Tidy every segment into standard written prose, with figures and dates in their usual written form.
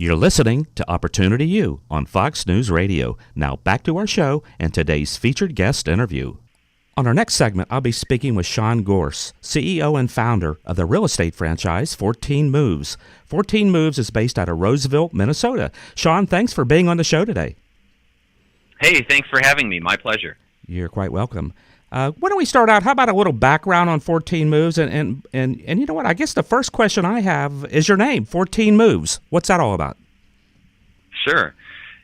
You're listening to Opportunity U on Fox News Radio. Now back to our show and today's featured guest interview. On our next segment, I'll be speaking with Sean Gorse, CEO and founder of the real estate franchise 14 Moves. 14 Moves is based out of Roseville, Minnesota. Sean, thanks for being on the show today. Hey, thanks for having me. My pleasure. You're quite welcome. Why don't we start out? How about a little background on 14 Moves? And you know what? I guess the first question I have is your name, 14 Moves. What's that all about? Sure.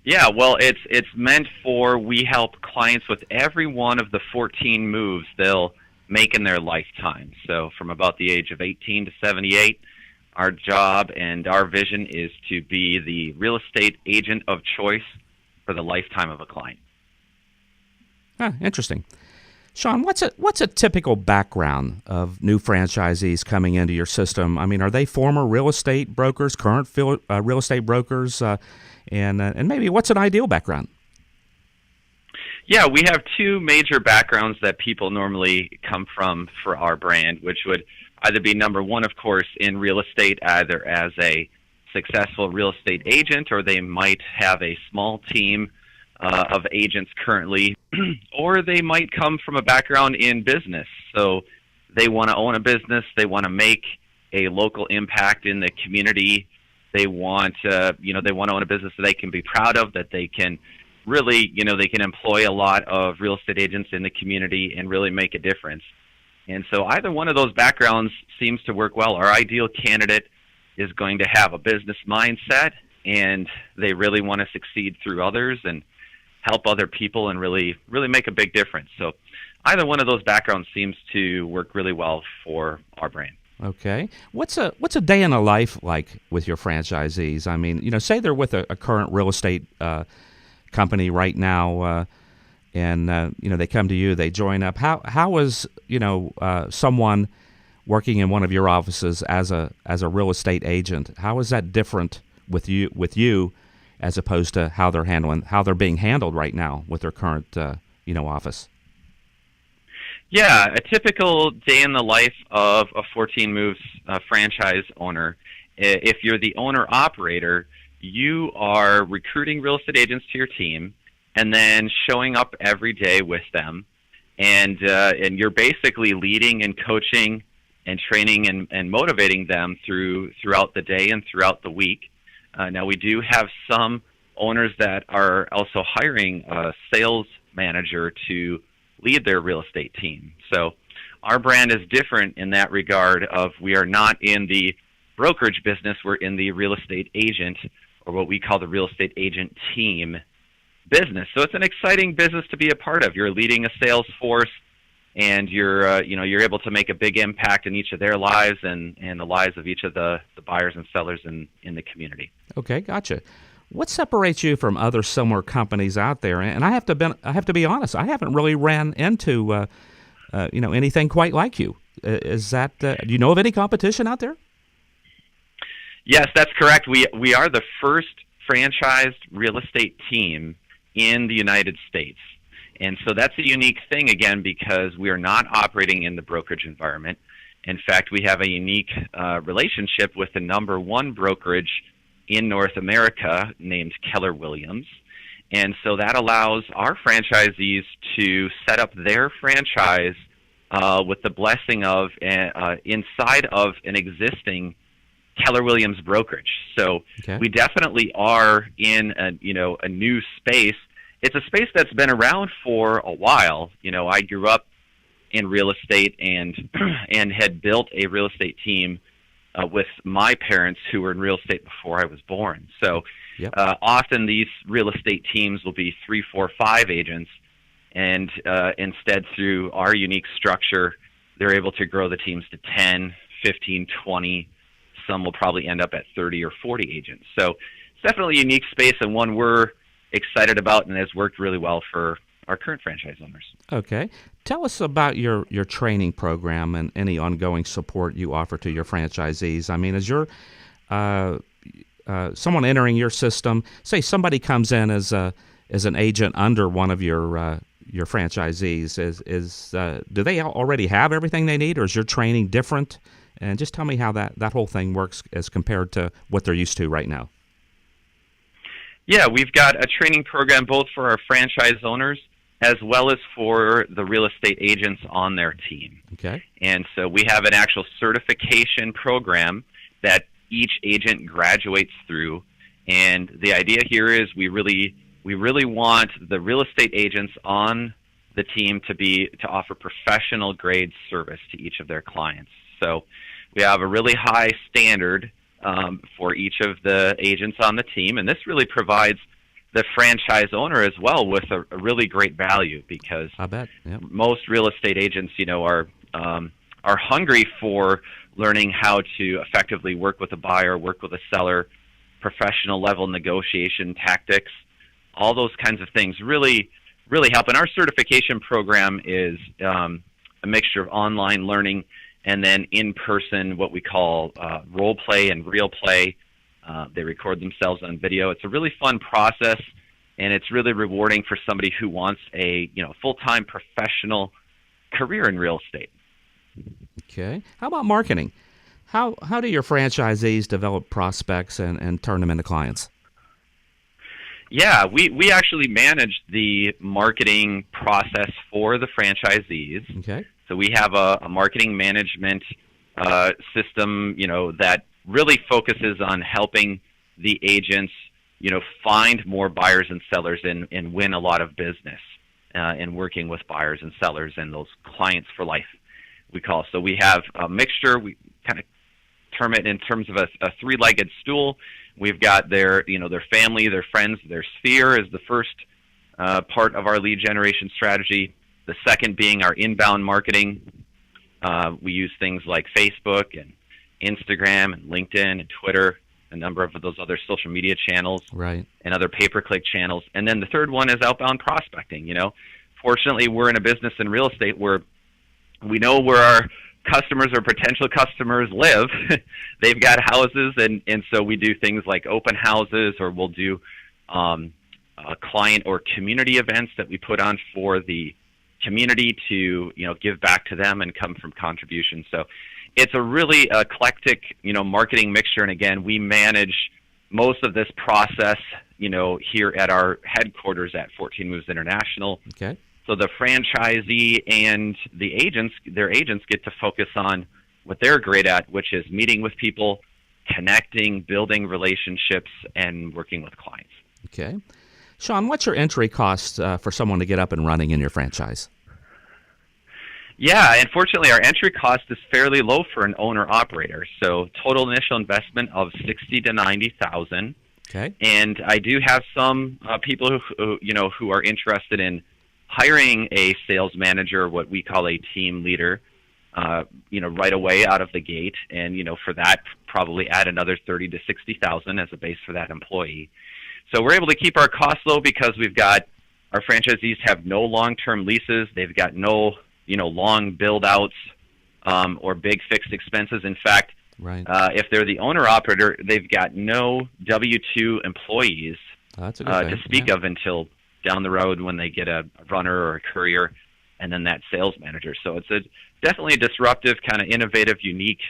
Yeah, well, it's meant for we help clients with every one of the 14 moves they'll make in their lifetime. So from about the age of 18 to 78, our job and our vision is to be the real estate agent of choice for the lifetime of a client. Interesting. Sean, what's a typical background of new franchisees coming into your system? I mean, are they former real estate brokers, current real estate brokers, and maybe what's an ideal background? Yeah, we have two major backgrounds that people normally come from for our brand, which would either be number one, of course, in real estate, either as a successful real estate agent, or they might have a small team of agents currently, or they might come from a background in business. So they want to own a business, they want to make a local impact in the community. They want they want to own a business that they can be proud of, that they can really, they can employ a lot of real estate agents in the community and really make a difference. And so either one of those backgrounds seems to work well. Our ideal candidate is going to have a business mindset, and they really want to succeed through others and help other people and really make a big difference. So either one of those backgrounds seems to work really well for our brand. Okay. What's a day in a life like with your franchisees? I mean, say they're with a current real estate company right now, and they come to you, they join up. How is someone working in one of your offices as a real estate agent? How is that different with you as opposed to how they're being handled right now with their current office? Yeah, a typical day in the life of a 14 Moves franchise owner. If you're the owner-operator, you are recruiting real estate agents to your team and then showing up every day with them. And you're basically leading and coaching and training and motivating them throughout the day and throughout the week. Now, we do have some owners that are also hiring a sales manager to lead their real estate team. So our brand is different in that regard of we are not in the brokerage business, we're in the real estate agent, or what we call the real estate agent team business. So it's an exciting business to be a part of. You're leading a sales force, and you're able to make a big impact in each of their lives and the lives of each of the buyers and sellers in the community. Okay, gotcha. What separates you from other similar companies out there? And I have to be honest, I haven't really ran into anything quite like you. Is that do you know of any competition out there? Yes, that's correct. We are the first franchised real estate team in the United States. And so that's a unique thing, again, because we are not operating in the brokerage environment. In fact, we have a unique relationship with the number one brokerage in North America named Keller Williams. And so that allows our franchisees to set up their franchise with the blessing of inside of an existing Keller Williams brokerage. So we definitely are in a new space. It's a space that's been around for a while. I grew up in real estate and had built a real estate team with my parents who were in real estate before I was born. So often these real estate teams will be 3, 4, 5 agents, and instead through our unique structure, they're able to grow the teams to 10, 15, 20. Some will probably end up at 30 or 40 agents. So it's definitely a unique space and one we're excited about and has worked really well for our current franchise owners. Okay. Tell us about your training program and any ongoing support you offer to your franchisees. I mean, as you're someone entering your system, say somebody comes in as an agent under one of your franchisees, do they already have everything they need, or is your training different? And just tell me how that whole thing works as compared to what they're used to right now. Yeah, we've got a training program both for our franchise owners as well as for the real estate agents on their team. Okay. And so we have an actual certification program that each agent graduates through. And the idea here is we really want the real estate agents on the team to offer professional grade service to each of their clients. So we have a really high standard for each of the agents on the team, and this really provides the franchise owner as well with a really great value, because I bet. Yep. most real estate agents, are hungry for learning how to effectively work with a buyer, work with a seller, professional level negotiation tactics, all those kinds of things really help. And our certification program is a mixture of online learning and then in-person, what we call role play and real play. They record themselves on video. It's a really fun process, and it's really rewarding for somebody who wants a full-time professional career in real estate. Okay. How about marketing? How do your franchisees develop prospects and turn them into clients? Yeah, we actually manage the marketing process for the franchisees. Okay. So we have a marketing management system, that really focuses on helping the agents, find more buyers and sellers and win a lot of business in working with buyers and sellers and those clients for life, we call. So we have a mixture. We kind of term it in terms of a three-legged stool. We've got their family, their friends, their sphere is the first part of our lead generation strategy. The second being our inbound marketing. We use things like Facebook and Instagram and LinkedIn and Twitter, a number of those other social media channels, right, and other pay-per-click channels. And then the third one is outbound prospecting. Fortunately, we're in a business in real estate where we know where our customers or potential customers live. They've got houses, and so we do things like open houses, or we'll do client or community events that we put on for the community to give back to them and come from contributions. So it's a really eclectic marketing mixture. And again, we manage most of this process here at our headquarters at 14 Moves International. Okay. So the franchisee and their agents get to focus on what they're great at, which is meeting with people, connecting, building relationships, and working with clients. Okay. Sean, what's your entry cost for someone to get up and running in your franchise? Yeah, unfortunately, our entry cost is fairly low for an owner-operator. So total initial investment of $60,000 to $90,000. Okay. And I do have some people who are interested in hiring a sales manager, what we call a team leader, right away out of the gate, and for that probably add another $30,000 to $60,000 as a base for that employee. So we're able to keep our costs low because we've got our franchisees have no long-term leases, they've got no long build-outs or big fixed expenses. In fact, right. If they're the owner-operator, they've got no W-2 employees That's a good to speak of until down the road when they get a runner or a courier, and then that sales manager. So it's definitely a disruptive, kind of innovative, unique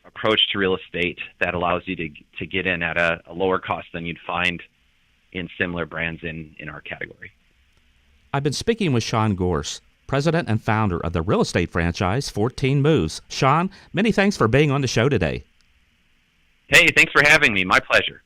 approach to real estate that allows you to get in at a lower cost than you'd find in similar brands in our category. I've been speaking with Sean Gorse, president and founder of the real estate franchise 14 Moves. Sean, many thanks for being on the show today. Hey, thanks for having me. My pleasure.